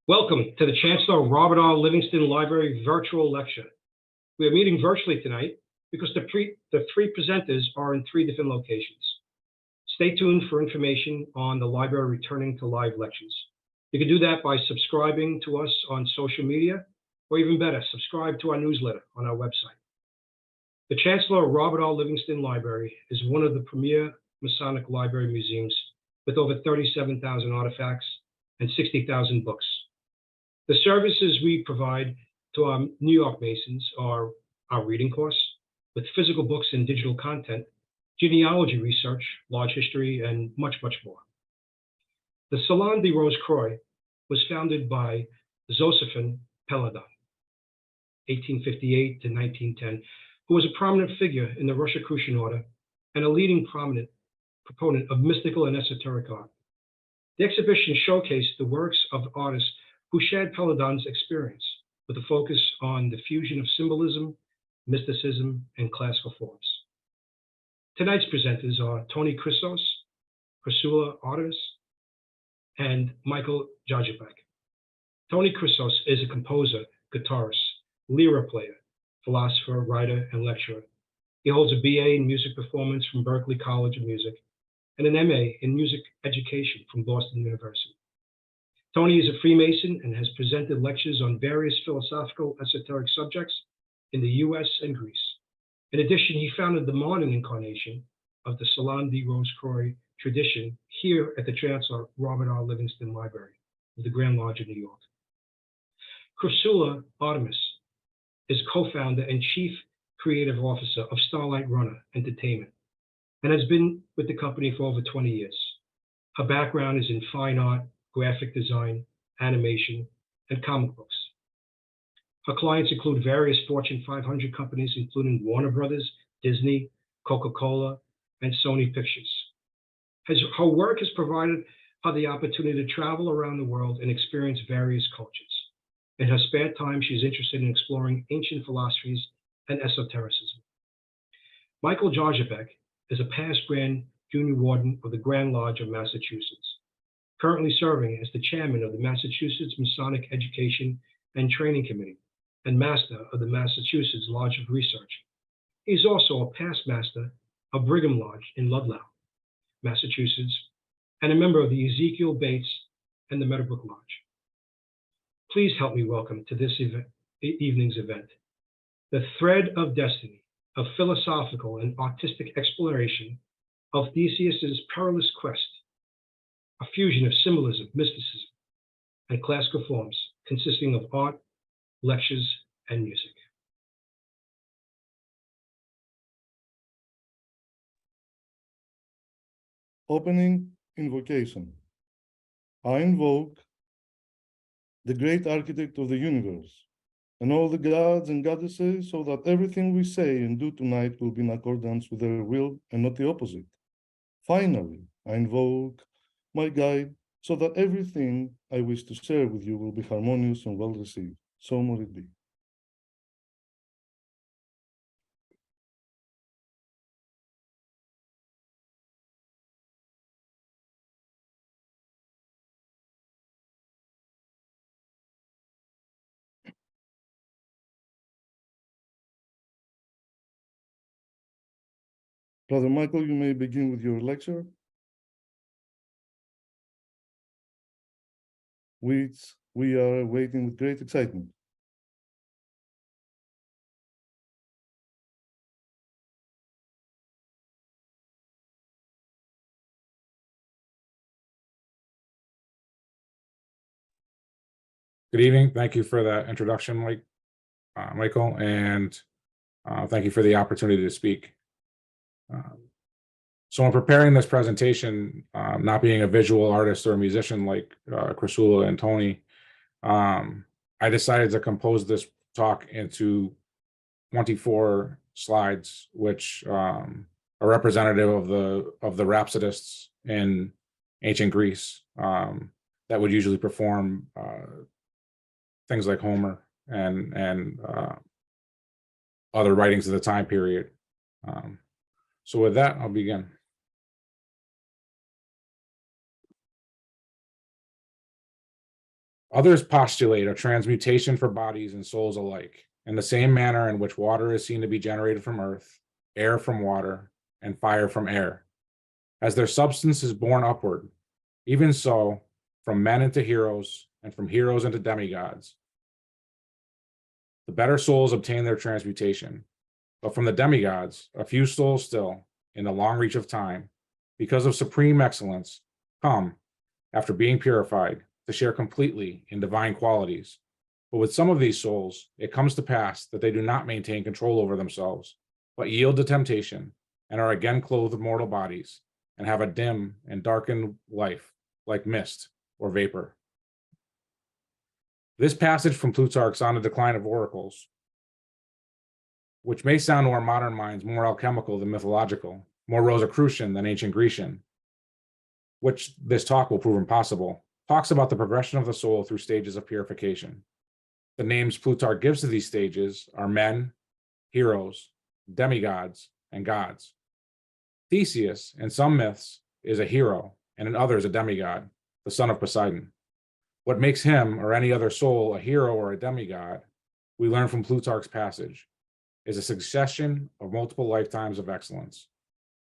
Welcome to the Chancellor Robert R. Livingston Library virtual lecture. We are meeting virtually tonight because the three presenters are in three different locations. Stay tuned for information on the library returning to live lectures. You can do that by subscribing to us on social media, or even better, subscribe to our newsletter on our website. The Chancellor Robert R. Livingston Library is one of the premier Masonic library museums with over 37,000 artifacts and 60,000 books. The services we provide to our New York Masons are our reading course with physical books and digital content, genealogy research, large history, and much, much more. The Salon Rose Croix was founded by Josephin Peladan, 1858 to 1910, who was a prominent figure in the Rosicrucian order and a leading prominent proponent of mystical and esoteric art. The exhibition showcased the works of artists who shared Peladan's experience with a focus on the fusion of symbolism, mysticism, and classical forms. Tonight's presenters are Tony Crisos, Chrysoula Artemis, and Michael Jarzabek. Tony Crisos is a composer, guitarist, lyra player, philosopher, writer, and lecturer. He holds a BA in music performance from Berklee College of Music and an MA in music education from Boston University. Tony is a Freemason and has presented lectures on various philosophical esoteric subjects in the US and Greece. In addition, he founded the modern incarnation of the Salon Rose Croix tradition here at the Chancellor Robert R. Livingston Library of the Grand Lodge of New York. Chrysoula Artemis is co-founder and chief creative officer of Starlight Runner Entertainment and has been with the company for over 20 years. Her background is in fine art, graphic design, animation, and comic books. Her clients include various Fortune 500 companies, including Warner Brothers, Disney, Coca-Cola, and Sony Pictures. Her work has provided her the opportunity to travel around the world and experience various cultures. In her spare time, she's interested in exploring ancient philosophies and esotericism. Michael Jarzabek is a past Grand Junior Warden of the Grand Lodge of Massachusetts, currently serving as the chairman of the Massachusetts Masonic Education and Training Committee and master of the Massachusetts Lodge of Research. He's also a past master of Brigham Lodge in Ludlow, Massachusetts, and a member of the Ezekiel Bates and the Meadowbrook Lodge. Please help me welcome to this evening's event, the thread of destiny of philosophical and artistic exploration of Theseus's perilous quest, a fusion of symbolism, mysticism, and classical forms consisting of art, lectures, and music. Opening invocation. I invoke the great architect of the universe and all the gods and goddesses so that everything we say and do tonight will be in accordance with their will and not the opposite. Finally, I invoke my guide so that everything I wish to share with you will be harmonious and well received. So may it be. Brother Michael, you may begin with your lecture, which we are awaiting with great excitement. Good evening. Thank you for that introduction, Michael, and thank you for the opportunity to speak. So in preparing this presentation, not being a visual artist or a musician like Chrysoula and Tony, I decided to compose this talk into 24 slides, which are representative of the rhapsodists in ancient Greece that would usually perform things like Homer and other writings of the time period. So with that, I'll begin. Others postulate a transmutation for bodies and souls alike, in the same manner in which water is seen to be generated from earth, air from water, and fire from air. As their substance is borne upward, even so, from men into heroes, and from heroes into demigods. The better souls obtain their transmutation, but from the demigods, a few souls still, in the long reach of time, because of supreme excellence, come, after being purified, to share completely in divine qualities. But with some of these souls, it comes to pass that they do not maintain control over themselves, but yield to temptation, and are again clothed with mortal bodies, and have a dim and darkened life, like mist or vapor. This passage from Plutarch's On the Decline of Oracles, which may sound to our modern minds more alchemical than mythological, more Rosicrucian than ancient Grecian, which this talk will prove impossible, talks about the progression of the soul through stages of purification. The names Plutarch gives to these stages are men, heroes, demigods, and gods. Theseus, in some myths, is a hero, and in others a demigod, the son of Poseidon. What makes him or any other soul a hero or a demigod, we learn from Plutarch's passage, is a succession of multiple lifetimes of excellence.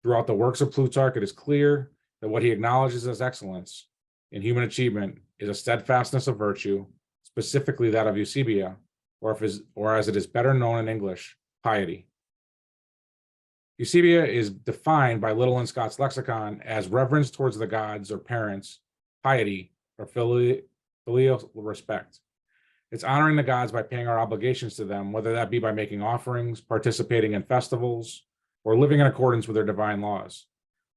Throughout the works of Plutarch, it is clear that what he acknowledges as excellence in human achievement is a steadfastness of virtue, specifically that of Eusebia, or as it is better known in English, piety. Eusebia is defined by Little and Scott's lexicon as reverence towards the gods or parents, piety, or filial respect. It's honoring the gods by paying our obligations to them, whether that be by making offerings, participating in festivals, or living in accordance with their divine laws.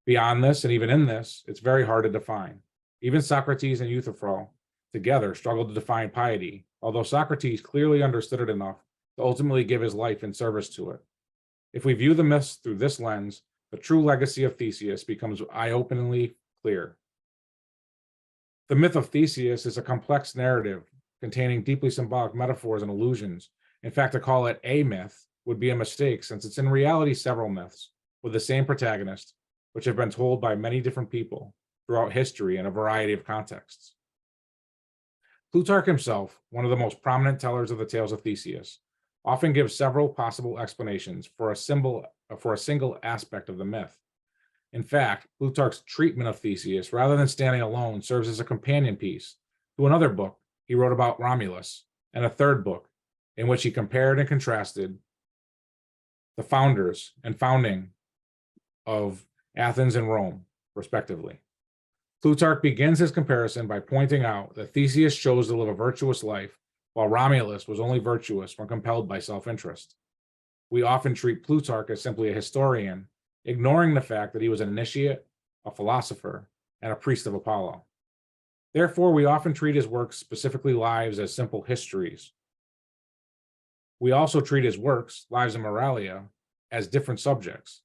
Beyond this, and even in this, it's very hard to define. Even Socrates and Euthyphro together struggled to define piety, although Socrates clearly understood it enough to ultimately give his life in service to it. If we view the myths through this lens, the true legacy of Theseus becomes eye-openingly clear. The myth of Theseus is a complex narrative containing deeply symbolic metaphors and allusions. In fact, to call it a myth would be a mistake, since it's in reality several myths with the same protagonist, which have been told by many different people throughout history in a variety of contexts. Plutarch himself, one of the most prominent tellers of the tales of Theseus, often gives several possible explanations for a single aspect of the myth. In fact, Plutarch's treatment of Theseus, rather than standing alone, serves as a companion piece to another book he wrote about Romulus, and a third book in which he compared and contrasted the founders and founding of Athens and Rome, respectively. Plutarch begins his comparison by pointing out that Theseus chose to live a virtuous life, while Romulus was only virtuous when compelled by self-interest. We often treat Plutarch as simply a historian, ignoring the fact that he was an initiate, a philosopher, and a priest of Apollo. Therefore, we often treat his works, specifically Lives, as simple histories. We also treat his works, Lives and Moralia, as different subjects,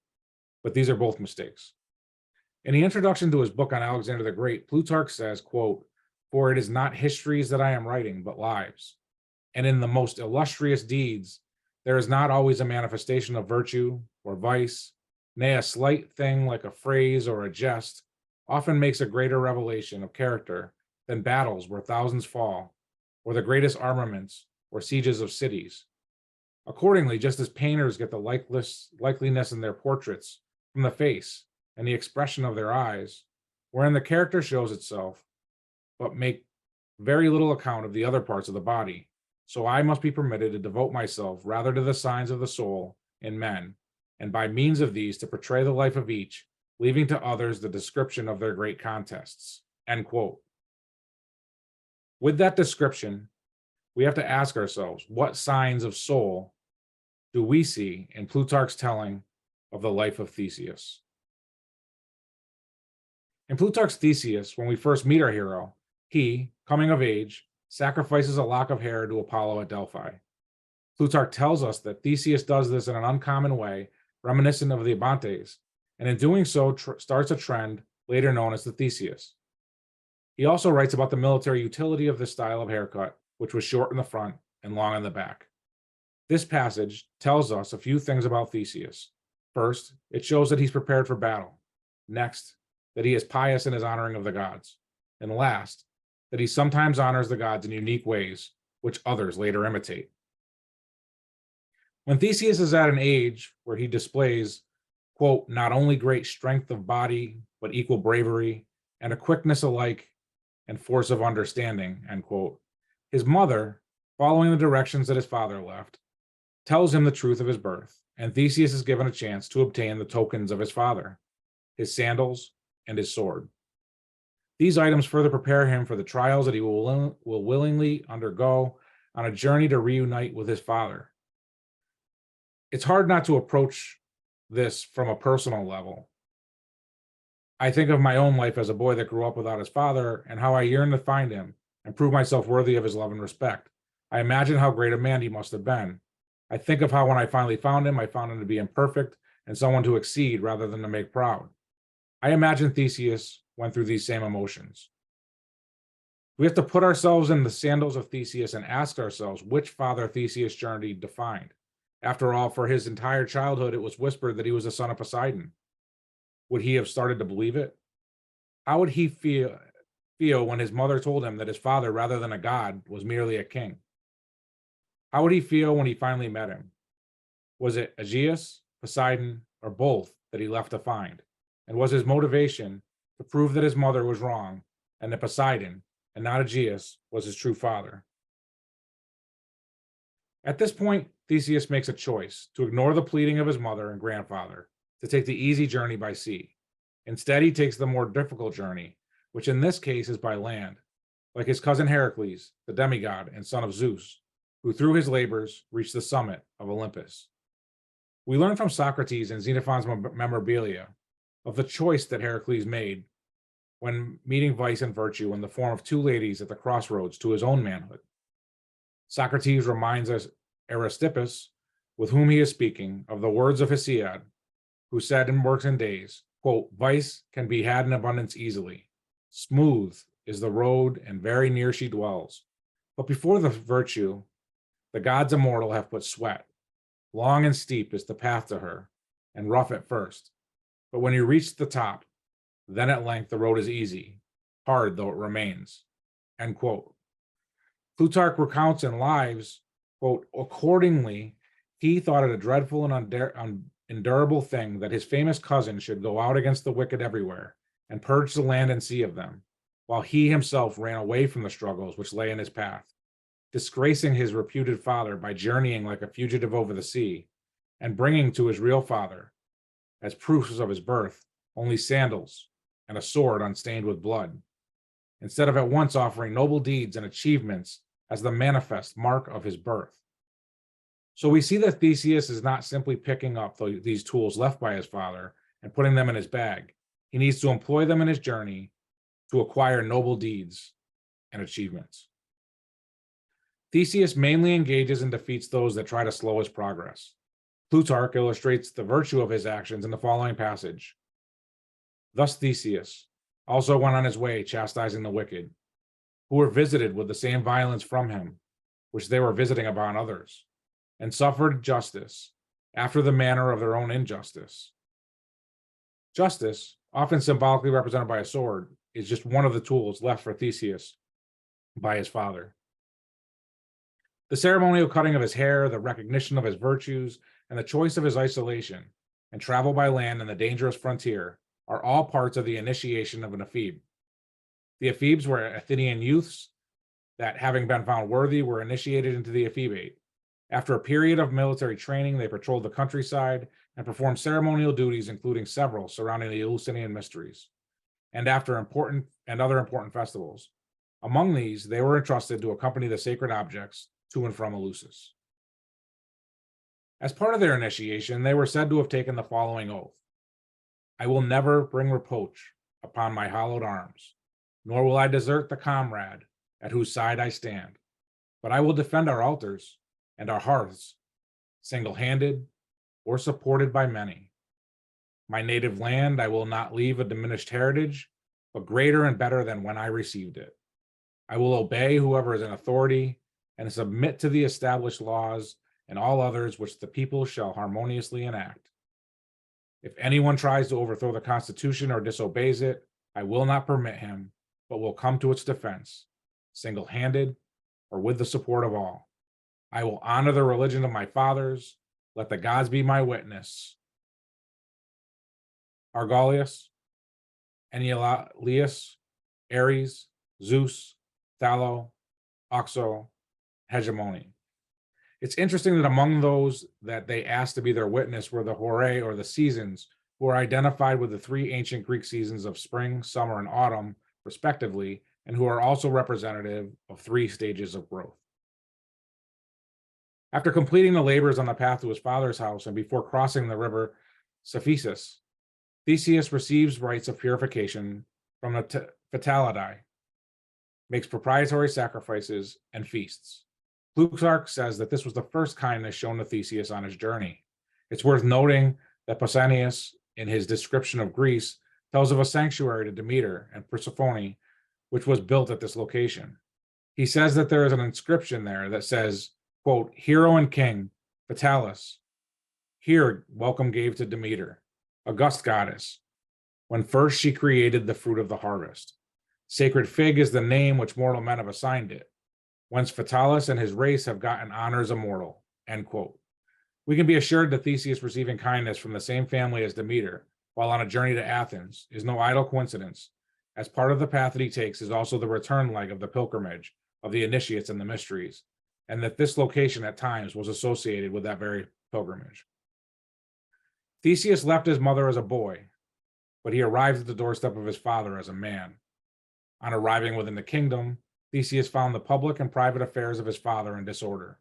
but these are both mistakes. In the introduction to his book on Alexander the Great, Plutarch says, quote, "For it is not histories that I am writing, but lives. And in the most illustrious deeds, there is not always a manifestation of virtue or vice, nay, a slight thing like a phrase or a jest often makes a greater revelation of character than battles where thousands fall, or the greatest armaments or sieges of cities. Accordingly, just as painters get the likeliness in their portraits from the face and the expression of their eyes, wherein the character shows itself, but make very little account of the other parts of the body, so I must be permitted to devote myself rather to the signs of the soul in men, and by means of these to portray the life of each, leaving to others the description of their great contests." End quote. With that description, we have to ask ourselves, what signs of soul do we see in Plutarch's telling of the life of Theseus? In Plutarch's Theseus, when we first meet our hero, he, coming of age, sacrifices a lock of hair to Apollo at Delphi. Plutarch tells us that Theseus does this in an uncommon way, reminiscent of the Abantes, and in doing so starts a trend later known as the Theseus. He also writes about the military utility of this style of haircut, which was short in the front and long in the back. This passage tells us a few things about Theseus. First, it shows that he's prepared for battle. Next, that he is pious in his honoring of the gods. And last, that he sometimes honors the gods in unique ways, which others later imitate. When Theseus is at an age where he displays, quote, not only great strength of body, but equal bravery and a quickness alike and force of understanding, end quote, his mother, following the directions that his father left, tells him the truth of his birth, and Theseus is given a chance to obtain the tokens of his father, his sandals, and his sword. These items further prepare him for the trials that he will willingly undergo on a journey to reunite with his father. It's hard not to approach this from a personal level. I think of my own life as a boy that grew up without his father and how I yearn to find him and prove myself worthy of his love and respect. I imagine how great a man he must have been. I think of how when I finally found him, I found him to be imperfect and someone to exceed rather than to make proud. I imagine Theseus went through these same emotions. We have to put ourselves in the sandals of Theseus and ask ourselves which father Theseus' journey defined. After all, for his entire childhood, it was whispered that he was the son of Poseidon. Would he have started to believe it? How would he feel when his mother told him that his father, rather than a god, was merely a king? How would he feel when he finally met him? Was it Aegeus, Poseidon, or both that he left to find? And was his motivation to prove that his mother was wrong and that Poseidon, and not Aegeus, was his true father? At this point, Theseus makes a choice to ignore the pleading of his mother and grandfather to take the easy journey by sea. Instead, he takes the more difficult journey, which in this case is by land, like his cousin Heracles, the demigod and son of Zeus, who through his labors reached the summit of Olympus. We learn from Socrates and Xenophon's Memorabilia of the choice that Heracles made when meeting vice and virtue in the form of two ladies at the crossroads to his own manhood. Socrates reminds us Aristippus, with whom he is speaking, of the words of Hesiod, who said in Works and Days, quote, vice can be had in abundance easily. Smooth is the road and very near she dwells. But before the virtue, the gods immortal have put sweat. Long and steep is the path to her, and rough at first. But when you reach the top, then at length the road is easy, hard though it remains, end quote. Plutarch recounts in Lives, quote, accordingly, he thought it a dreadful and unendurable thing that his famous cousin should go out against the wicked everywhere and purge the land and sea of them, while he himself ran away from the struggles which lay in his path, disgracing his reputed father by journeying like a fugitive over the sea, and bringing to his real father, as proofs of his birth, only sandals and a sword unstained with blood, instead of at once offering noble deeds and achievements as the manifest mark of his birth. So we see that Theseus is not simply picking up these tools left by his father and putting them in his bag. He needs to employ them in his journey to acquire noble deeds and achievements. Theseus mainly engages and defeats those that try to slow his progress. Plutarch illustrates the virtue of his actions in the following passage. Thus Theseus also went on his way chastising the wicked, who were visited with the same violence from him, which they were visiting upon others, and suffered justice after the manner of their own injustice. Justice, often symbolically represented by a sword, is just one of the tools left for Theseus by his father. The ceremonial cutting of his hair, the recognition of his virtues, and the choice of his isolation, and travel by land and the dangerous frontier are all parts of the initiation of an ephebe. The ephebes were Athenian youths that, having been found worthy, were initiated into the ephebate. After a period of military training, they patrolled the countryside and performed ceremonial duties, including several surrounding the Eleusinian mysteries, and after other important festivals. Among these, they were entrusted to accompany the sacred objects to and from Eleusis. As part of their initiation, they were said to have taken the following oath. I will never bring reproach upon my hallowed arms, nor will I desert the comrade at whose side I stand, but I will defend our altars and our hearths, single-handed or supported by many. My native land I will not leave a diminished heritage, but greater and better than when I received it. I will obey whoever is in authority and submit to the established laws and all others which the people shall harmoniously enact. If anyone tries to overthrow the Constitution or disobeys it, I will not permit him, but will come to its defense, single-handed, or with the support of all. I will honor the religion of my fathers. Let the gods be my witness. Argolius, Eneleus, Ares, Zeus, Thalo, Oxo, Hegemony. It's interesting that among those that they asked to be their witness were the Horae, or the seasons, who are identified with the three ancient Greek seasons of spring, summer, and autumn, respectively, and who are also representative of three stages of growth. After completing the labors on the path to his father's house and before crossing the river Cephisus, Theseus receives rites of purification from the Phytalidae, makes proprietary sacrifices, and feasts. Plutarch says that this was the first kindness shown to Theseus on his journey. It's worth noting that Pausanias, in his description of Greece, tells of a sanctuary to Demeter and Persephone, which was built at this location. He says that there is an inscription there that says, quote, "Hero and king, Phytalis, here welcome gave to Demeter, august goddess, when first she created the fruit of the harvest. Sacred fig is the name which mortal men have assigned it, whence Phytalis and his race have gotten honors immortal," end quote. We can be assured that Theseus receiving kindness from the same family as Demeter while on a journey to Athens is no idle coincidence, as part of the path that he takes is also the return leg of the pilgrimage of the initiates and the mysteries, and that this location at times was associated with that very pilgrimage. Theseus left his mother as a boy, but he arrived at the doorstep of his father as a man. On arriving within the kingdom, Theseus found the public and private affairs of his father in disorder.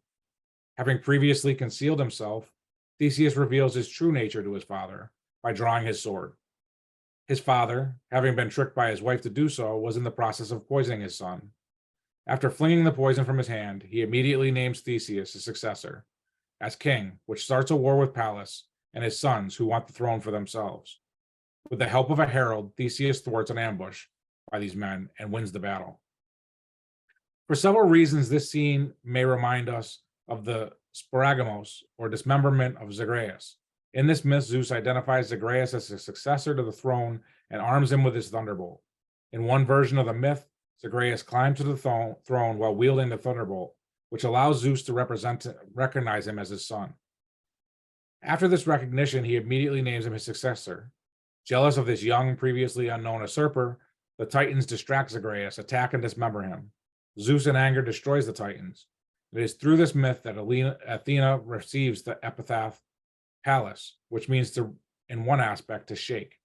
Having previously concealed himself, Theseus reveals his true nature to his father by drawing his sword. His father, having been tricked by his wife to do so, was in the process of poisoning his son. After flinging the poison from his hand, he immediately names Theseus his successor as king, which starts a war with Pallas and his sons who want the throne for themselves. With the help of a herald, Theseus thwarts an ambush by these men and wins the battle. For several reasons, this scene may remind us of the sporagamos, or dismemberment of Zagreus. In this myth, Zeus identifies Zagreus as his successor to the throne and arms him with his thunderbolt. In one version of the myth, Zagreus climbed to the throne while wielding the thunderbolt, which allows Zeus to recognize him as his son. After this recognition, he immediately names him his successor. Jealous of this young, previously unknown usurper, the Titans distract Zagreus, attack and dismember him. Zeus in anger destroys the Titans. It is through this myth that Athena receives the epithet Pallas, which means to, in one aspect, to shake.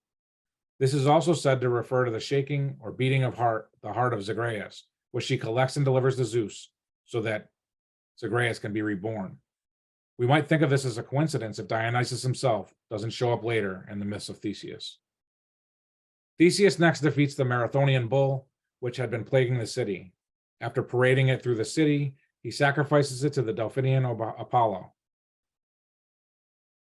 This is also said to refer to the shaking or beating of the heart of Zagreus, which she collects and delivers to Zeus so that Zagreus can be reborn. We might think of this as a coincidence if Dionysus himself doesn't show up later in the myths of Theseus. Theseus next defeats the Marathonian bull, which had been plaguing the city. After parading it through the city, he sacrifices it to the Delphinian Apollo.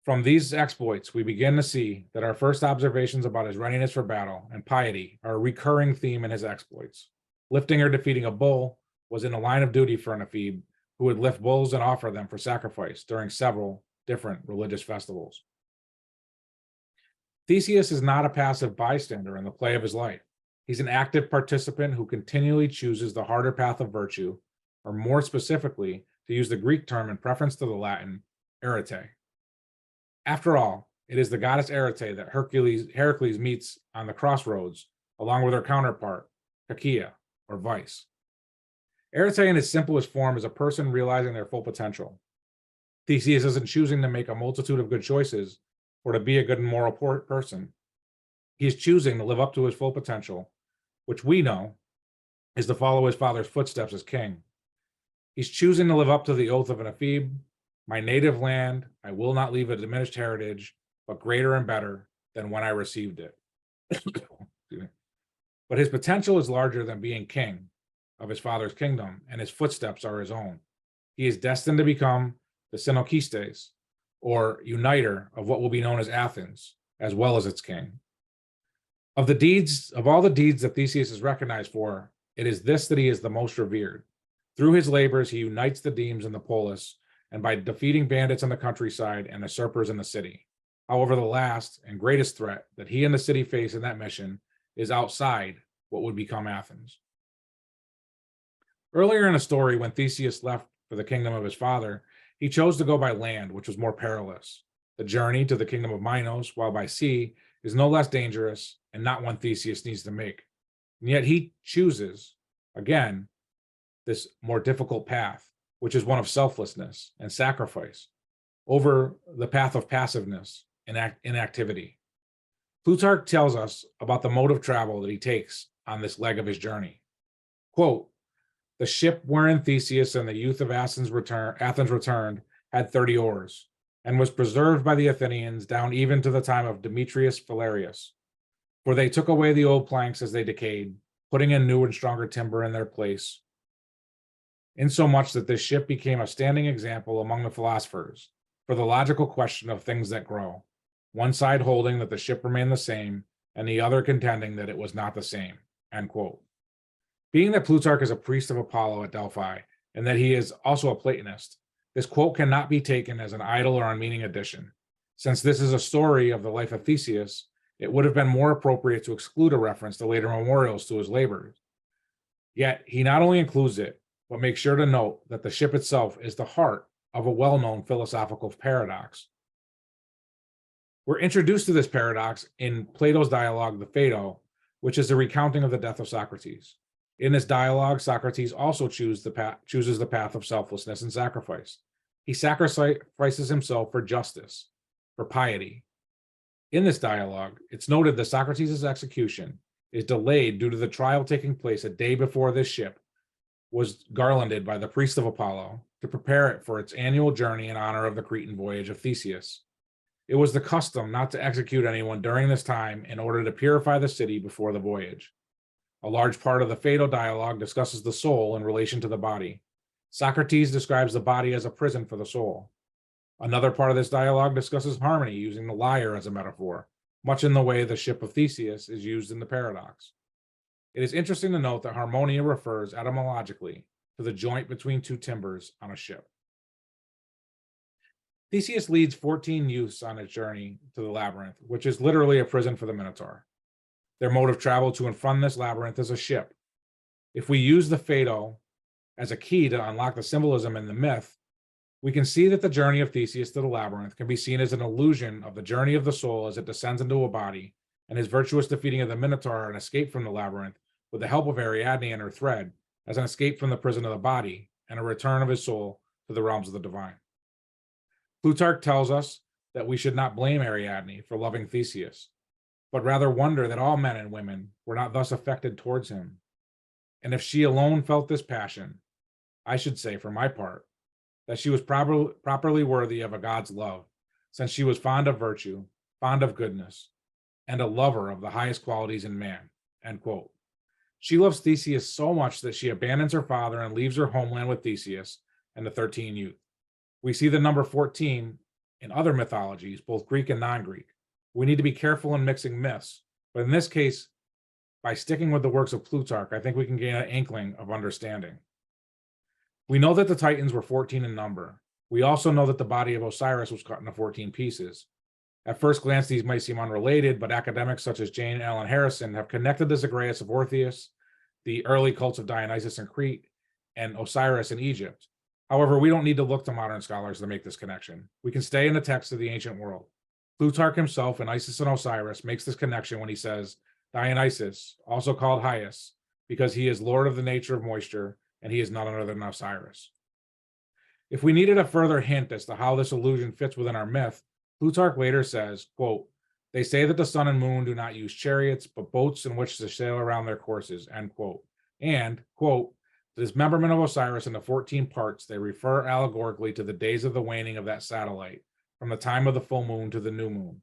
From these exploits, we begin to see that our first observations about his readiness for battle and piety are a recurring theme in his exploits. Lifting or defeating a bull was in the line of duty for an ephebe who would lift bulls and offer them for sacrifice during several different religious festivals. Theseus is not a passive bystander in the play of his life. He's an active participant who continually chooses the harder path of virtue, or more specifically, to use the Greek term in preference to the Latin, arete. After all, it is the goddess Arete that Heracles meets on the crossroads, along with her counterpart, Kakia, or Vice. Arete in its simplest form is a person realizing their full potential. Theseus isn't choosing to make a multitude of good choices or to be a good and moral person. He is choosing to live up to his full potential, which we know is to follow his father's footsteps as king. He's choosing to live up to the oath of an ephebe. My native land, I will not leave a diminished heritage, but greater and better than when I received it. But his potential is larger than being king of his father's kingdom, and his footsteps are his own. He is destined to become the Synokistes, or uniter of what will be known as Athens, as well as its king. Of all the deeds that Theseus is recognized for, it is this that he is the most revered. Through his labors, he unites the Demes in the polis, and by defeating bandits in the countryside and usurpers in the city. However, the last and greatest threat that he and the city face in that mission is outside what would become Athens. Earlier in the story, when Theseus left for the kingdom of his father, he chose to go by land, which was more perilous. The journey to the kingdom of Minos, while by sea, is no less dangerous and not one Theseus needs to make. And yet he chooses, again, this more difficult path, which is one of selflessness and sacrifice, over the path of passiveness and inactivity. Plutarch tells us about the mode of travel that he takes on this leg of his journey. Quote, "The ship wherein Theseus and the youth of Athens returned had 30 oars, and was preserved by the Athenians down even to the time of Demetrius Phalereus. For they took away the old planks as they decayed, putting in new and stronger timber in their place, insomuch that this ship became a standing example among the philosophers for the logical question of things that grow, one side holding that the ship remained the same, and the other contending that it was not the same." End quote. Being that Plutarch is a priest of Apollo at Delphi, and that he is also a Platonist, this quote cannot be taken as an idle or unmeaning addition. Since this is a story of the life of Theseus, it would have been more appropriate to exclude a reference to later memorials to his labors. Yet he not only includes it, but makes sure to note that the ship itself is the heart of a well-known philosophical paradox. We're introduced to this paradox in Plato's dialogue, the Phaedo, which is a recounting of the death of Socrates. In this dialogue, Socrates also chooses the path of selflessness and sacrifice. He sacrifices himself for justice, for piety. In this dialogue, it's noted that Socrates' execution is delayed due to the trial taking place a day before this ship was garlanded by the priest of Apollo to prepare it for its annual journey in honor of the Cretan voyage of Theseus. It was the custom not to execute anyone during this time in order to purify the city before the voyage. A large part of the Phaedo dialogue discusses the soul in relation to the body. Socrates describes the body as a prison for the soul. Another part of this dialogue discusses harmony using the lyre as a metaphor, much in the way the ship of Theseus is used in the paradox. It is interesting to note that harmonia refers etymologically to the joint between two timbers on a ship. Theseus leads 14 youths on his journey to the labyrinth, which is literally a prison for the Minotaur. Their mode of travel to and from this labyrinth is a ship. If we use the Phaedo as a key to unlock the symbolism in the myth, we can see that the journey of Theseus to the labyrinth can be seen as an illusion of the journey of the soul as it descends into a body, and his virtuous defeating of the Minotaur and escape from the labyrinth with the help of Ariadne and her thread as an escape from the prison of the body and a return of his soul to the realms of the divine. Plutarch tells us that we should not blame Ariadne for loving Theseus, but rather wonder that all men and women were not thus affected towards him. And if she alone felt this passion, I should say, for my part, that she was properly worthy of a God's love, since she was fond of virtue, fond of goodness, and a lover of the highest qualities in man. End quote. She loves Theseus so much that she abandons her father and leaves her homeland with Theseus and the 13 youth. We see the number 14 in other mythologies, both Greek and non-Greek. We need to be careful in mixing myths, but in this case, by sticking with the works of Plutarch, I think we can gain an inkling of understanding. We know that the Titans were 14 in number. We also know that the body of Osiris was cut into 14 pieces. At first glance, these might seem unrelated, but academics such as Jane Allen Harrison have connected the Zagreus of Orpheus, the early cults of Dionysus in Crete, and Osiris in Egypt. However, we don't need to look to modern scholars to make this connection. We can stay in the text of the ancient world. Plutarch himself in Isis and Osiris makes this connection when he says, Dionysus, also called Hyas, because he is lord of the nature of moisture, and he is none other than Osiris. If we needed a further hint as to how this allusion fits within our myth, Plutarch later says, quote, "They say that the sun and moon do not use chariots, but boats in which to sail around their courses," end quote. And, quote, "The dismemberment of Osiris into 14 parts, they refer allegorically to the days of the waning of that satellite, from the time of the full moon to the new moon.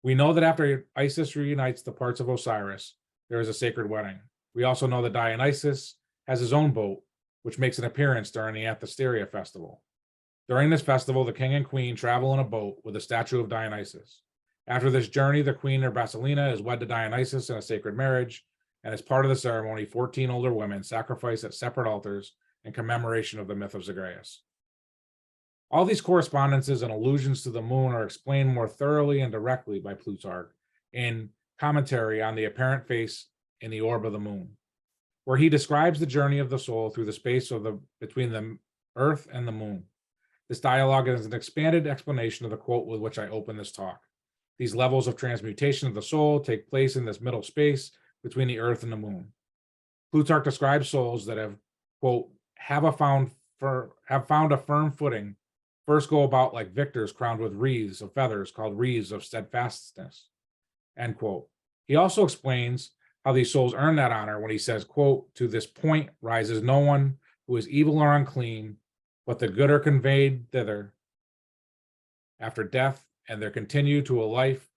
We know that after Isis reunites the parts of Osiris, there is a sacred wedding. We also know that Dionysus has his own boat, which makes an appearance during the Anthesteria festival. During this festival, the king and queen travel in a boat with a statue of Dionysus. After this journey, the queen or Basilina is wed to Dionysus in a sacred marriage, and as part of the ceremony, 14 older women sacrifice at separate altars in commemoration of the myth of Zagreus. All these correspondences and allusions to the moon are explained more thoroughly and directly by Plutarch in commentary on the apparent face in the orb of the moon. where he describes the journey of the soul through the space between the earth and the moon. This dialogue is an expanded explanation of the quote with which I open this talk. These levels of transmutation of the soul take place in this middle space between the earth and the moon. Plutarch describes souls that have, quote, have found a firm footing, first go about like victors crowned with wreaths of feathers called wreaths of steadfastness, end quote. He also explains how these souls earn that honor when he says, quote, to this point rises no one who is evil or unclean, but the good are conveyed thither after death, and there continue to a life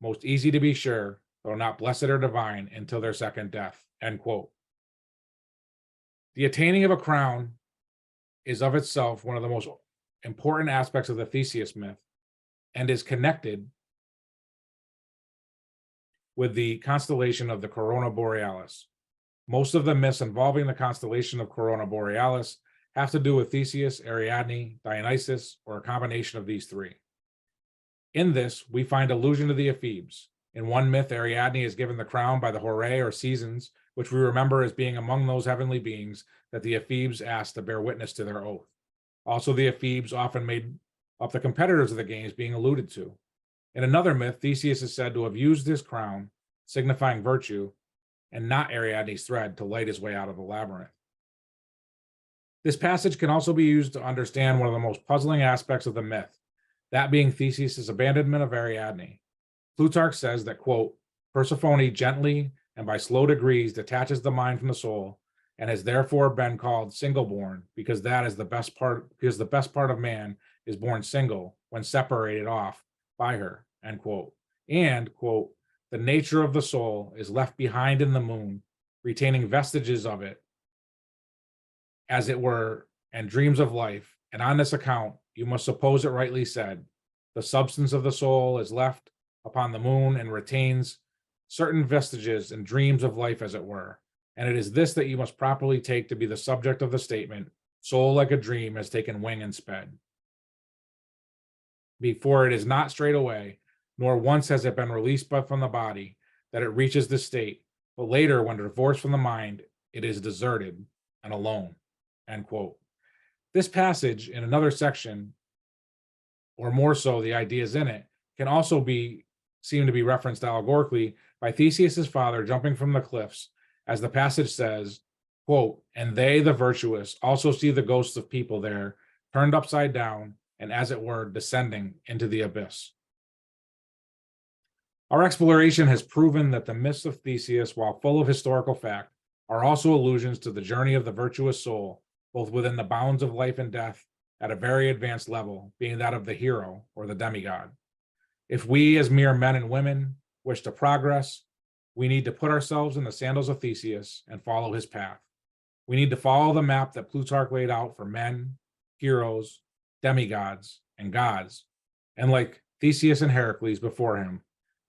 most easy to be sure, though not blessed or divine, until their second death, end quote. The attaining of a crown is of itself one of the most important aspects of the Theseus myth and is connected with the constellation of the Corona Borealis. Most of the myths involving the constellation of Corona Borealis have to do with Theseus, Ariadne, Dionysus, or a combination of these three. In this, we find allusion to the Ephebes. In one myth, Ariadne is given the crown by the Horae or seasons, which we remember as being among those heavenly beings that the Ephebes asked to bear witness to their oath. Also, the Ephebes often made up the competitors of the games being alluded to. In another myth, Theseus is said to have used his crown, signifying virtue, and not Ariadne's thread to light his way out of the labyrinth. This passage can also be used to understand one of the most puzzling aspects of the myth, that being Theseus' abandonment of Ariadne. Plutarch says that, quote, Persephone gently and by slow degrees detaches the mind from the soul, and has therefore been called single-born, because that is the best part, because the best part of man is born single when separated off by her, end quote. And, quote, the nature of the soul is left behind in the moon, retaining vestiges of it, as it were, and dreams of life. And on this account, you must suppose it rightly said, the substance of the soul is left upon the moon and retains certain vestiges and dreams of life, as it were. And it is this that you must properly take to be the subject of the statement, soul like a dream has taken wing and sped. Before it is not straight away, nor once has it been released but from the body, that it reaches this state, but later, when divorced from the mind, it is deserted and alone, end quote. This passage in another section, or more so the ideas in it, can also seem to be referenced allegorically by Theseus' father jumping from the cliffs, as the passage says, quote, and they, the virtuous, also see the ghosts of people there, turned upside down, and as it were, descending into the abyss. Our exploration has proven that the myths of Theseus, while full of historical fact, are also allusions to the journey of the virtuous soul, both within the bounds of life and death, at a very advanced level, being that of the hero or the demigod. If we, as mere men and women, wish to progress, we need to put ourselves in the sandals of Theseus and follow his path. We need to follow the map that Plutarch laid out for men, heroes, demigods, and gods, and like Theseus and Heracles before him,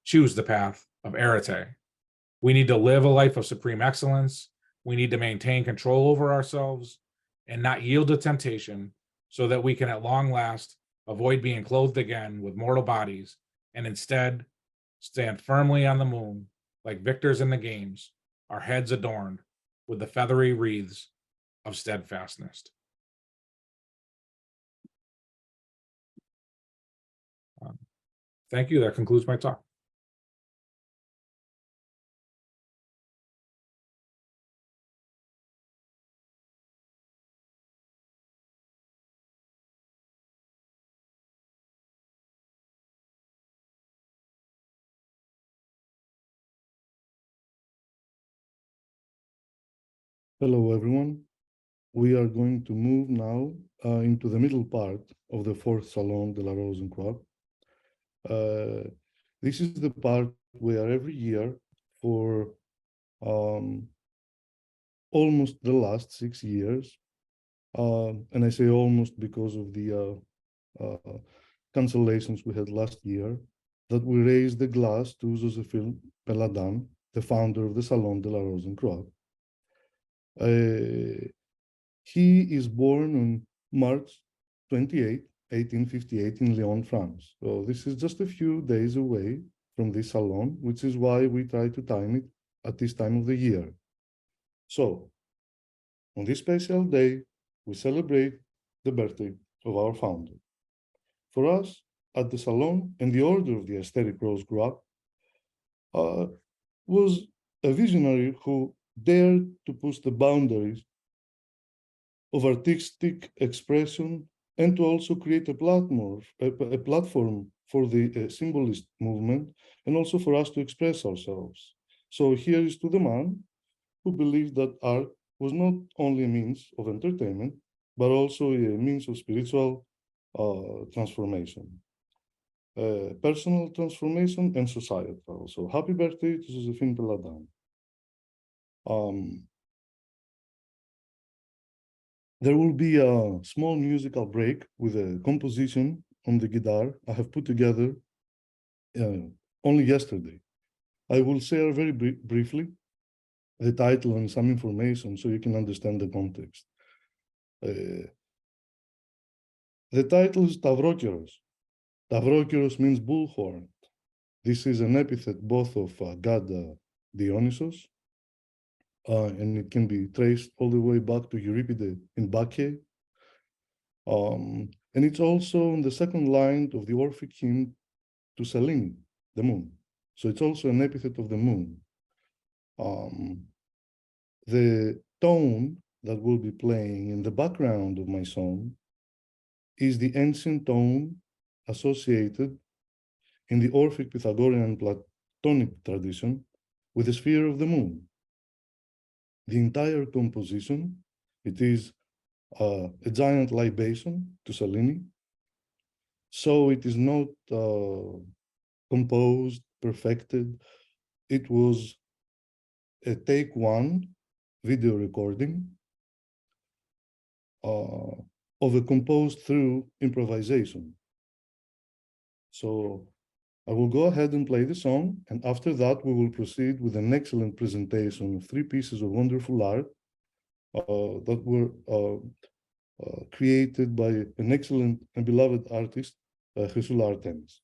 choose the path of arete. We need to live a life of supreme excellence. We need to maintain control over ourselves and not yield to temptation, so that we can at long last avoid being clothed again with mortal bodies and instead stand firmly on the moon like victors in the games, our heads adorned with the feathery wreaths of steadfastness. Thank you. That concludes my talk. Hello, everyone. We are going to move now into the middle part of the fourth Salon de la Rose Croix. This is the part where every year for almost the last 6 years, and I say almost because of the cancellations we had last year, that we raised the glass to Josephin Peladan, the founder of the Salon de la Rose Croix. He is born on March 28, 1858 in Lyon, France. So this is just a few days away from this salon, which is why we try to time it at this time of the year. So, on this special day, we celebrate the birthday of our founder. For us, at the Salon and the order of the aesthetic Rose Croix, was a visionary who dared to push the boundaries of artistic expression and to also create a platform for the symbolist movement and also for us to express ourselves. So here is to the man who believed that art was not only a means of entertainment, but also a means of spiritual transformation, personal transformation and societal. So happy birthday to Josephin Peladan. There will be a small musical break with a composition on the guitar I have put together only yesterday. I will share very briefly the title and some information so you can understand the context. The title is Tavrokeros. Tavrokeros means bullhorn. This is an epithet both of god Dionysos, and it can be traced all the way back to Euripides in Bacchae. And it's also on the second line of the Orphic hymn to Selene, the moon. So it's also an epithet of the moon. The tone that will be playing in the background of my song is the ancient tone associated in the Orphic Pythagorean Platonic tradition with the sphere of the moon. The entire composition, it is a giant libation to Selene. So it is not composed, perfected. It was a take one video recording of a composed through improvisation. So I will go ahead and play the song, and after that we will proceed with an excellent presentation of 3 pieces of wonderful art that were created by an excellent and beloved artist, Chrysoula Artemis.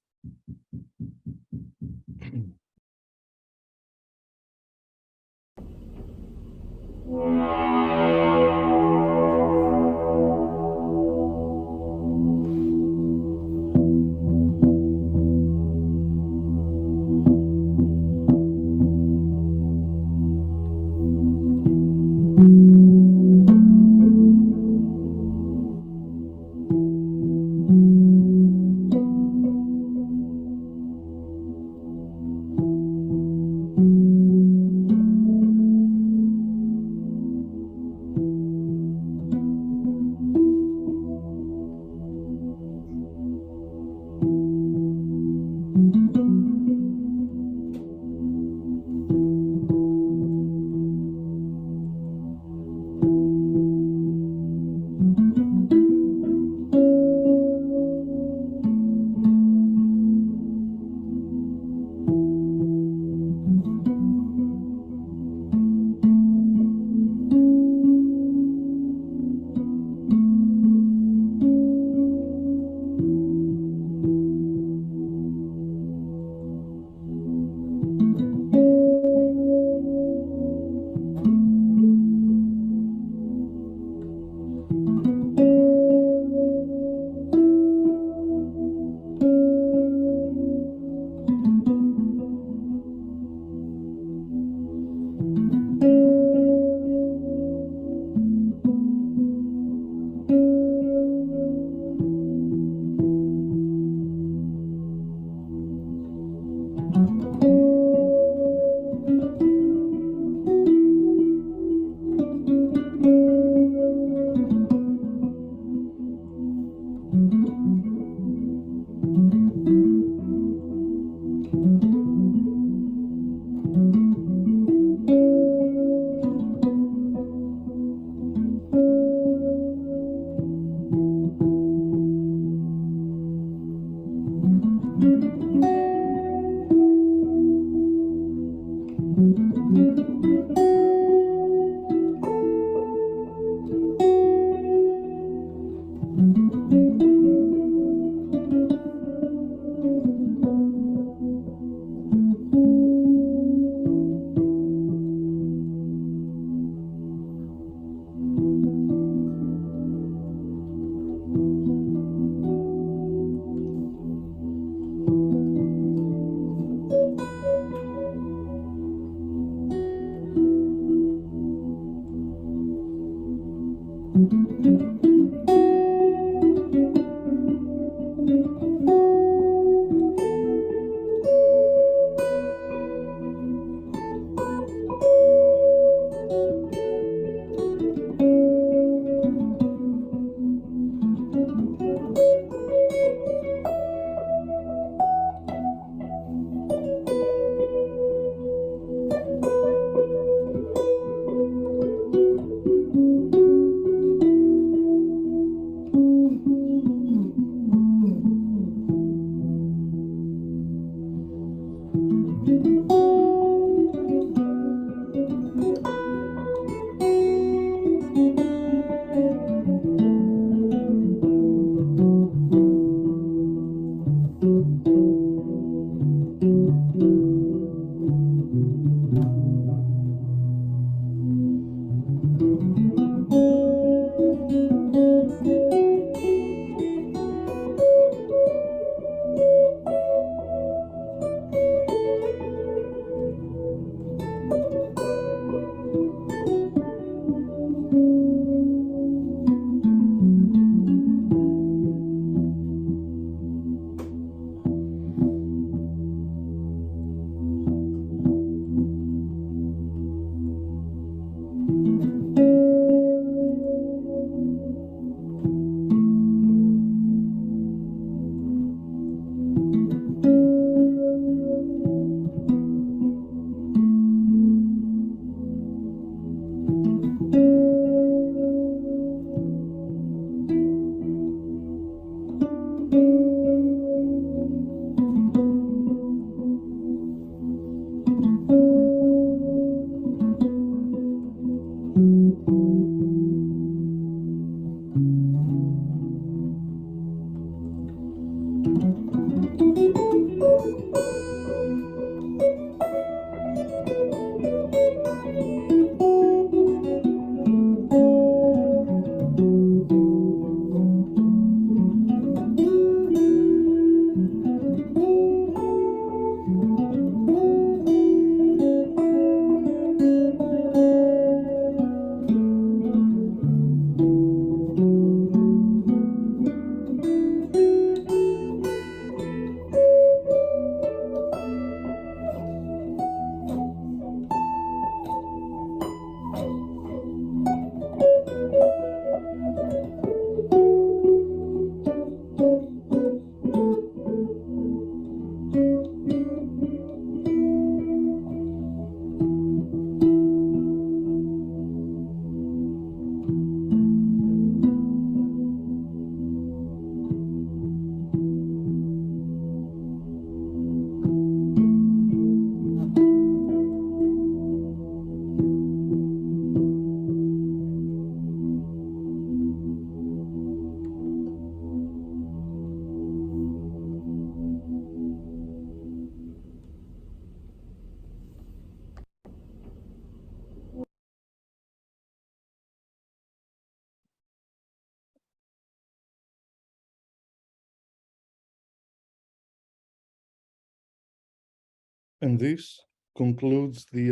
And this concludes the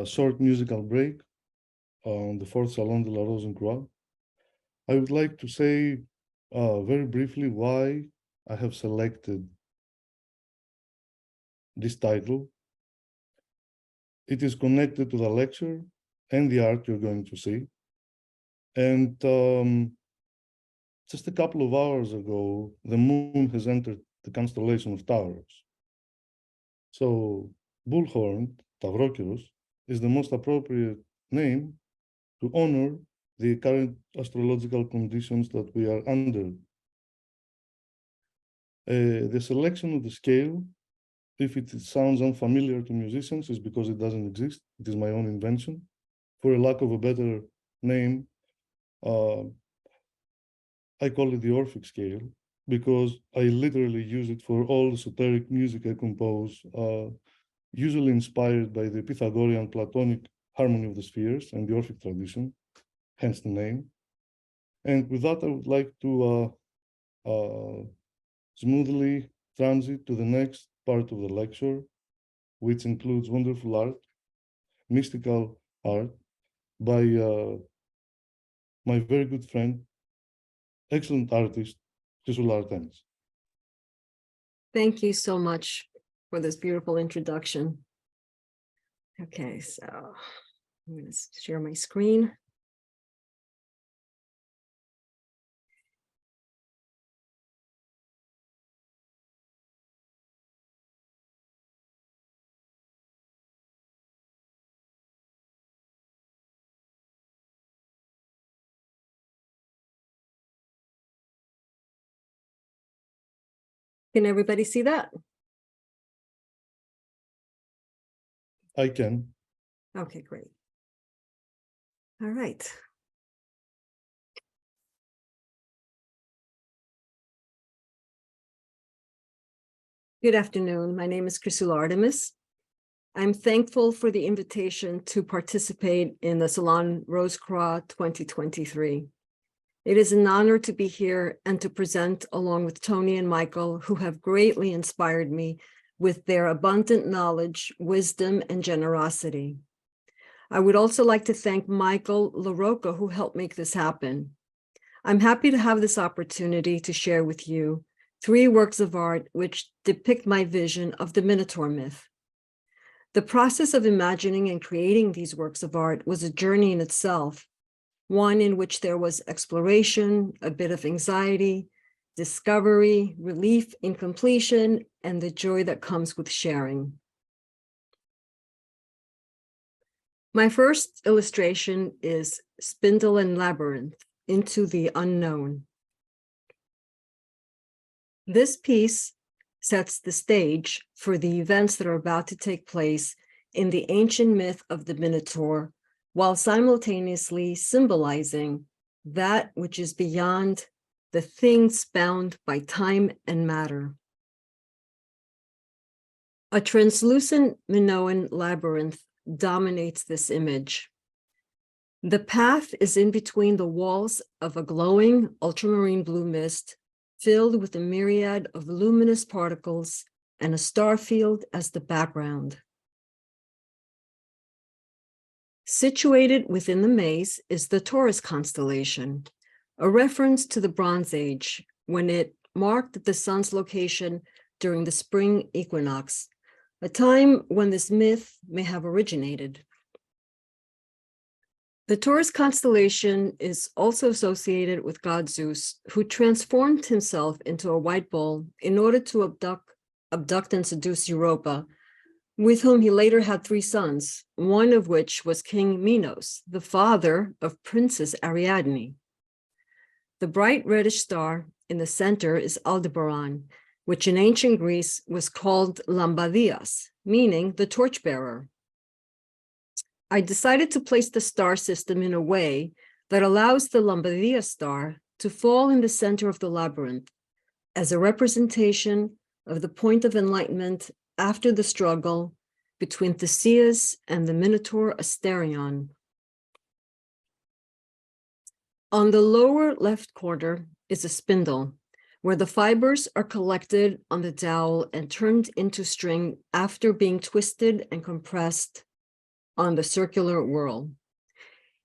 short musical break on the fourth Salon de la Rose Croix. I would like to say very briefly why I have selected this title. It is connected to the lecture and the art you're going to see. And just a couple of hours ago, the moon has entered the constellation of Taurus. So bullhorn, Tavrokeros, is the most appropriate name to honor the current astrological conditions that we are under. The selection of the scale, if it sounds unfamiliar to musicians, is because it doesn't exist. It is my own invention. For a lack of a better name, I call it the Orphic scale because I literally use it for all esoteric music I compose, usually inspired by the Pythagorean Platonic harmony of the spheres and the Orphic tradition, hence the name. And with that, I would like to smoothly transit to the next part of the lecture, which includes wonderful art, mystical art, by my very good friend, excellent artist, Chrysoula Artemis. Thank you so much for this beautiful introduction. Okay, so I'm going to share my screen. Can everybody see that? I can. Okay, great. All right. Good afternoon. My name is Chrysoula Artemis. I'm thankful for the invitation to participate in the Salon Rose Croix 2023. It is an honor to be here and to present along with Tony and Michael, who have greatly inspired me with their abundant knowledge, wisdom, and generosity. I would also like to thank Michael LaRocca, who helped make this happen. I'm happy to have this opportunity to share with you 3 works of art which depict my vision of the Minotaur myth. The process of imagining and creating these works of art was a journey in itself, one in which there was exploration, a bit of anxiety, discovery, relief in completion, and the joy that comes with sharing. My first illustration is Spindle and Labyrinth, Into the Unknown. This piece sets the stage for the events that are about to take place in the ancient myth of the Minotaur, while simultaneously symbolizing that which is beyond the things bound by time and matter. A translucent Minoan labyrinth dominates this image. The path is in between the walls of a glowing ultramarine blue mist filled with a myriad of luminous particles and a star field as the background. Situated within the maze is the Taurus constellation, a reference to the Bronze Age, when it marked the sun's location during the spring equinox, a time when this myth may have originated. The Taurus constellation is also associated with god Zeus, who transformed himself into a white bull in order to abduct and seduce Europa, with whom he later had 3 sons, one of which was King Minos, the father of Princess Ariadne. The bright reddish star in the center is Aldebaran, which in ancient Greece was called Lambadias, meaning the torchbearer. I decided to place the star system in a way that allows the Lambadias star to fall in the center of the labyrinth as a representation of the point of enlightenment after the struggle between Theseus and the Minotaur Asterion. On the lower left corner is a spindle, where the fibers are collected on the dowel and turned into string after being twisted and compressed on the circular whirl.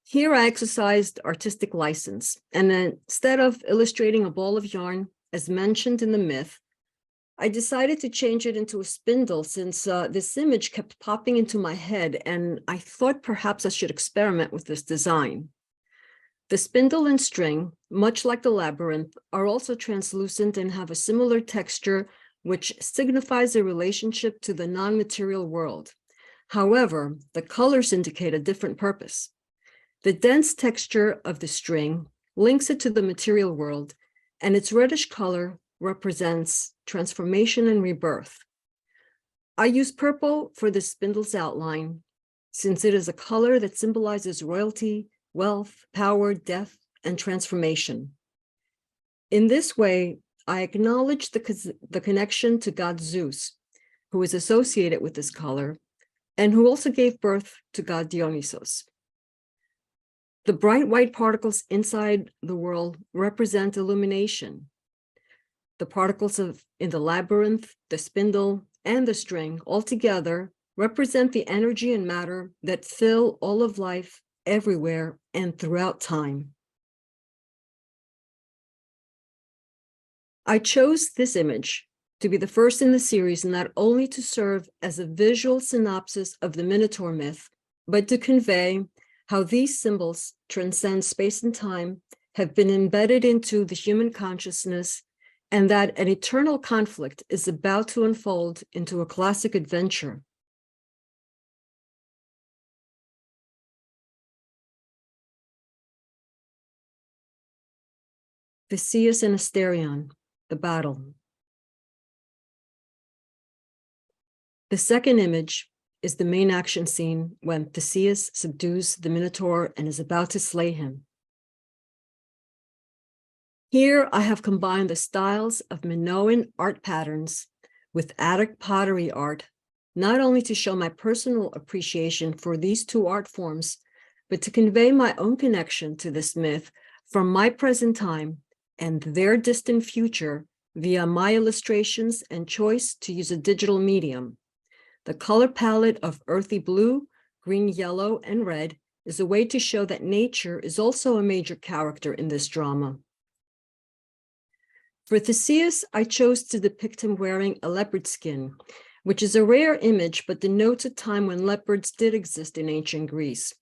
Here I exercised artistic license, and instead of illustrating a ball of yarn, as mentioned in the myth, I decided to change it into a spindle since this image kept popping into my head, and I thought perhaps I should experiment with this design. The spindle and string, much like the labyrinth, are also translucent and have a similar texture, which signifies a relationship to the non-material world. However, the colors indicate a different purpose. The dense texture of the string links it to the material world, and its reddish color represents transformation and rebirth. I use purple for the spindle's outline, since it is a color that symbolizes royalty, wealth, power, death, and transformation. In this way, I acknowledge the connection to god Zeus, who is associated with this color, and who also gave birth to god Dionysos. The bright white particles inside the whirl represent illumination. The particles in the labyrinth, the spindle, and the string altogether represent the energy and matter that fill all of life everywhere and throughout time. I chose this image to be the first in the series, not only to serve as a visual synopsis of the Minotaur myth, but to convey how these symbols transcend space and time, have been embedded into the human consciousness, and that an eternal conflict is about to unfold into a classic adventure. Theseus and Asterion, the battle. The second image is the main action scene when Theseus subdues the Minotaur and is about to slay him. Here I have combined the styles of Minoan art patterns with Attic pottery art, not only to show my personal appreciation for these two art forms, but to convey my own connection to this myth from my present time and their distant future via my illustrations and choice to use a digital medium. The color palette of earthy blue, green, yellow, and red is a way to show that nature is also a major character in this drama. For Theseus, I chose to depict him wearing a leopard skin, which is a rare image but denotes a time when leopards did exist in ancient Greece.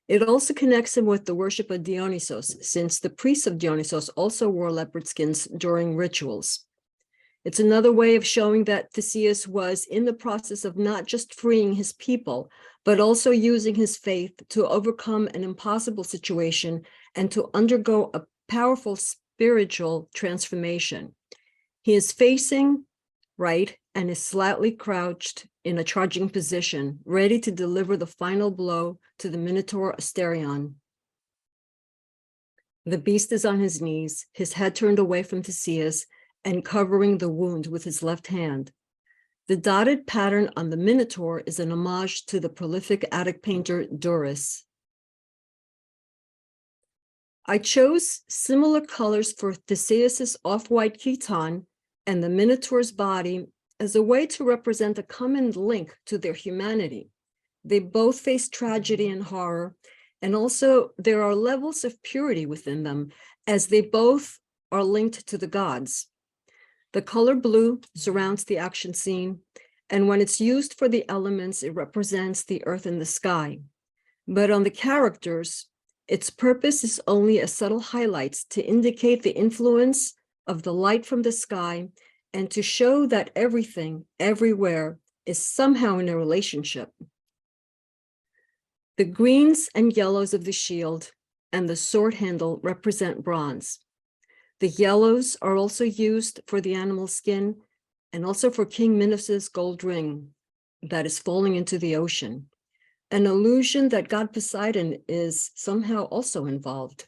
It also connects him with the worship of Dionysos, since the priests of Dionysos also wore leopard skins during rituals. It's another way of showing that Theseus was in the process of not just freeing his people, but also using his faith to overcome an impossible situation and to undergo a powerful spiritual transformation. He is facing right and is slightly crouched in a charging position, ready to deliver the final blow to the Minotaur Asterion. The beast is on his knees, his head turned away from Theseus and covering the wound with his left hand. The dotted pattern on the Minotaur is an homage to the prolific Attic painter Duris. I chose similar colors for Theseus's off-white chiton and the Minotaur's body as a way to represent a common link to their humanity. They both face tragedy and horror, and also there are levels of purity within them, as they both are linked to the gods. The color blue surrounds the action scene, and when it's used for the elements, it represents the earth and the sky. But on the characters, its purpose is only as subtle highlights to indicate the influence of the light from the sky and to show that everything, everywhere, is somehow in a relationship. The greens and yellows of the shield and the sword handle represent bronze. The yellows are also used for the animal skin and also for King Minos's gold ring that is falling into the ocean, an illusion that god Poseidon is somehow also involved.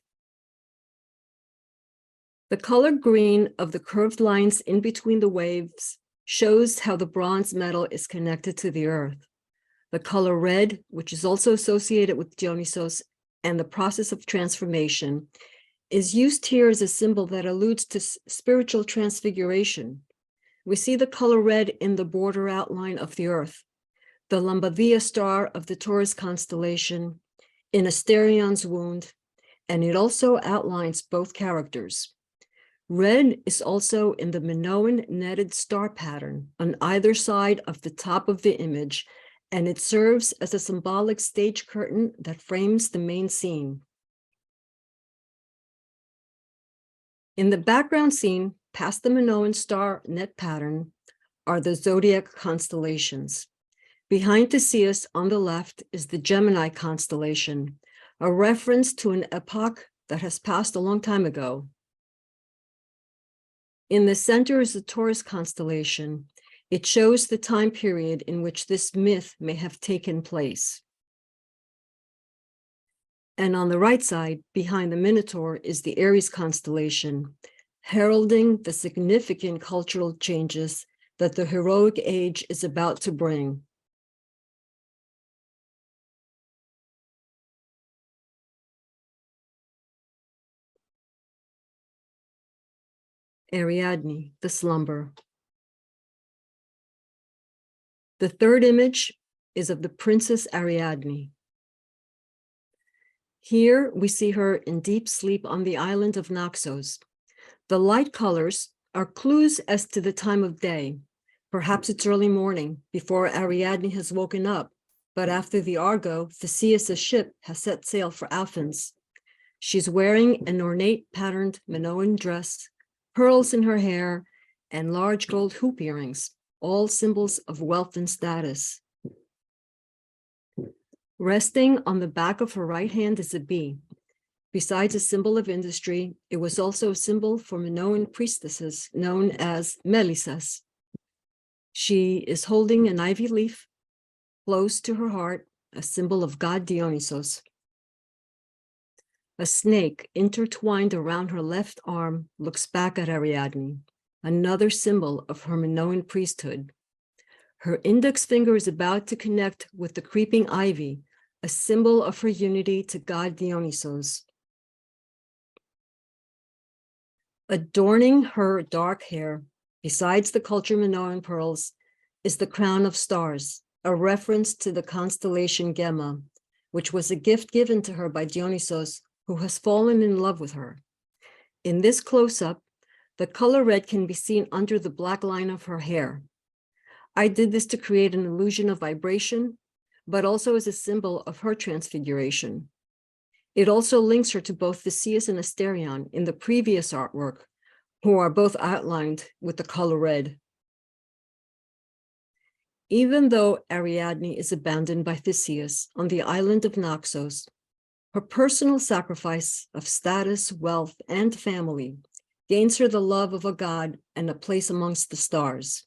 The color green of the curved lines in between the waves shows how the bronze metal is connected to the earth. The color red, which is also associated with Dionysos and the process of transformation, is used here as a symbol that alludes to spiritual transfiguration. We see the color red in the border outline of the earth, the Lambadea star of the Taurus constellation, in Asterion's wound, and it also outlines both characters. Red is also in the Minoan netted star pattern on either side of the top of the image, and it serves as a symbolic stage curtain that frames the main scene. In the background scene, past the Minoan star net pattern, are the zodiac constellations. Behind Theseus on the left is the Gemini constellation, a reference to an epoch that has passed a long time ago. In the center is the Taurus constellation. It shows the time period in which this myth may have taken place. And on the right side, behind the Minotaur, is the Aries constellation, heralding the significant cultural changes that the heroic age is about to bring. Ariadne, the slumber. The third image is of the Princess Ariadne. Here we see her in deep sleep on the island of Naxos. The light colors are clues as to the time of day. Perhaps it's early morning before Ariadne has woken up, but after the Argo, Theseus' ship has set sail for Athens. She's wearing an ornate patterned Minoan dress, pearls in her hair, and large gold hoop earrings, all symbols of wealth and status. Resting on the back of her right hand is a bee. Besides a symbol of industry, it was also a symbol for Minoan priestesses known as Melisas. She is holding an ivy leaf close to her heart, a symbol of god Dionysos. A snake intertwined around her left arm looks back at Ariadne, another symbol of her Minoan priesthood. Her index finger is about to connect with the creeping ivy, a symbol of her unity to god Dionysos. Adorning her dark hair, besides the culture Minoan pearls, is the crown of stars, a reference to the constellation Gemma, which was a gift given to her by Dionysos, who has fallen in love with her. In this close-up, the color red can be seen under the black line of her hair. I did this to create an illusion of vibration, but also as a symbol of her transfiguration. It also links her to both Theseus and Asterion in the previous artwork, who are both outlined with the color red. Even though Ariadne is abandoned by Theseus on the island of Naxos, her personal sacrifice of status, wealth, and family gains her the love of a god and a place amongst the stars.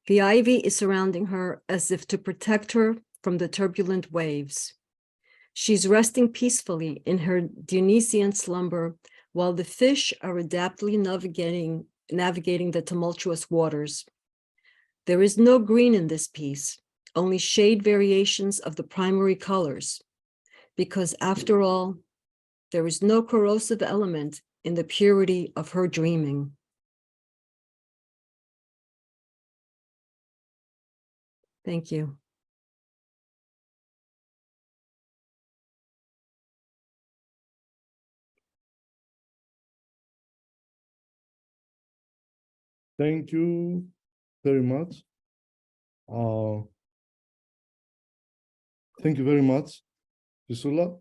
The ivy is surrounding her as if to protect her from the turbulent waves. She's resting peacefully in her Dionysian slumber while the fish are adeptly navigating the tumultuous waters. There is no green in this piece, only shade variations of the primary colors, because after all, there is no corrosive element in the purity of her dreaming. Thank you. Thank you very much. Thank you very much, Chrysoula.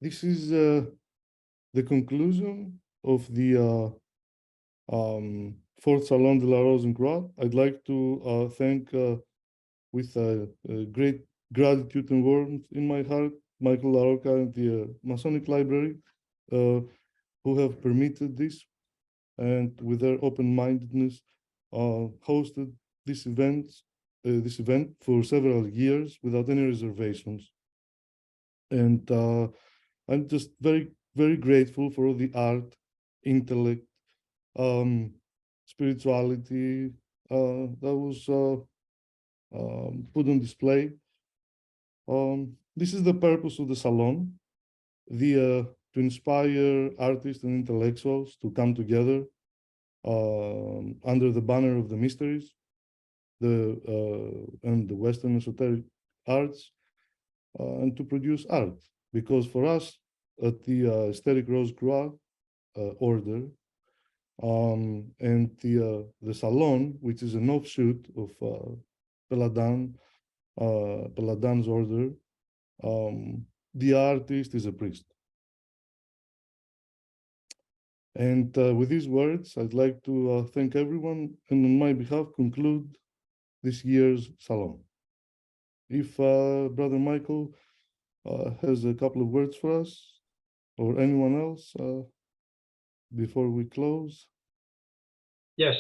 This is the conclusion of the fourth Salon de la Rose Croix. I'd like to thank with great gratitude and warmth in my heart, Michael LaRocca and the Masonic Library, who have permitted this and with their open-mindedness hosted this event for several years without any reservations. And I'm just very, very grateful for all the art, intellect, spirituality that was put on display. This is the purpose of the Salon, to inspire artists and intellectuals to come together under the banner of the mysteries, and the Western esoteric arts, and to produce art. Because for us at the aesthetic Rose Croix order, and the Salon, which is an offshoot of Peladan's order, the artist is a priest. And with these words, I'd like to thank everyone, and on my behalf, conclude this year's Salon. If Brother Michael has a couple of words for us, or anyone else, before we close. Yes,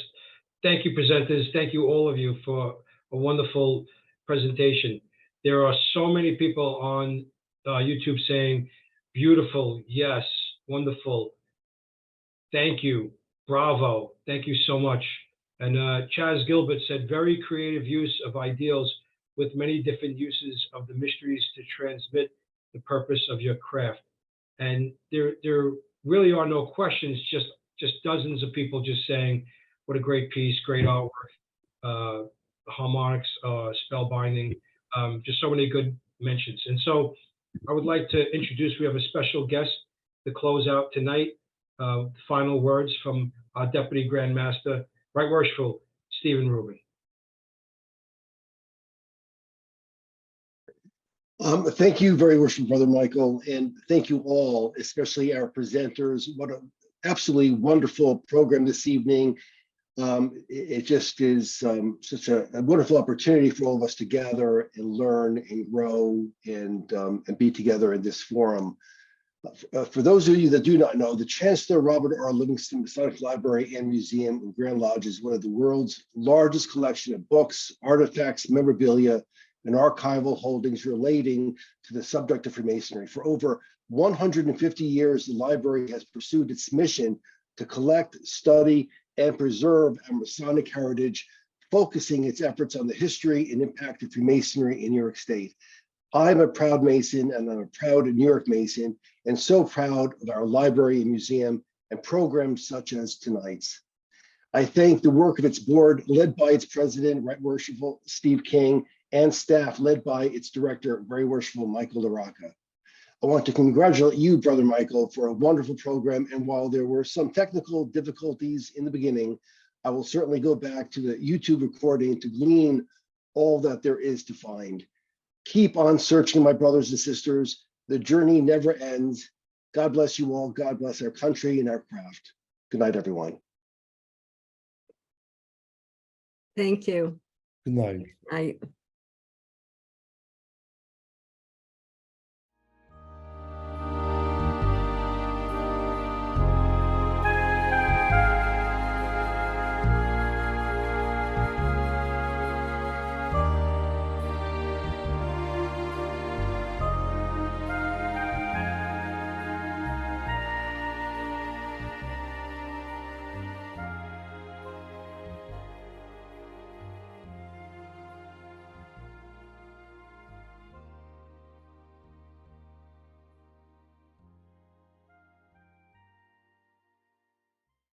thank you, presenters. Thank you, all of you, for a wonderful presentation. There are so many people on YouTube saying, beautiful, yes, wonderful, thank you, bravo, thank you so much. And Chaz Gilbert said, very creative use of ideals with many different uses of the mysteries to transmit the purpose of your craft. And there really are no questions, just dozens of people just saying, what a great piece, great artwork, harmonics, spellbinding, just so many good mentions. And so I would like to introduce, we have a special guest to close out tonight. Final words from our Deputy Grand Master, Right Worshipful Stephen Rubin. Thank you very much, Brother Michael, and thank you all, especially our presenters. What an absolutely wonderful program this evening. It just is such a wonderful opportunity for all of us to gather and learn and grow and be together in this forum. For those of you that do not know, the Chancellor Robert R. Livingston Masonic Library and Museum in Grand Lodge is one of the world's largest collection of books, artifacts, memorabilia, and archival holdings relating to the subject of Freemasonry. For over 150 years, the library has pursued its mission to collect, study, and preserve our Masonic heritage, focusing its efforts on the history and impact of Freemasonry in New York State. I'm a proud Mason, and I'm a proud New York Mason, and so proud of our library and museum and programs such as tonight's. I thank the work of its board, led by its president, Right Worshipful Steve King, and staff led by its director, Very Worshipful Michael LaRocca. I want to congratulate you, Brother Michael, for a wonderful program. And while there were some technical difficulties in the beginning, I will certainly go back to the YouTube recording to glean all that there is to find. Keep on searching, my brothers and sisters. The journey never ends. God bless you all. God bless our country and our craft. Good night, everyone. Thank you. Good night.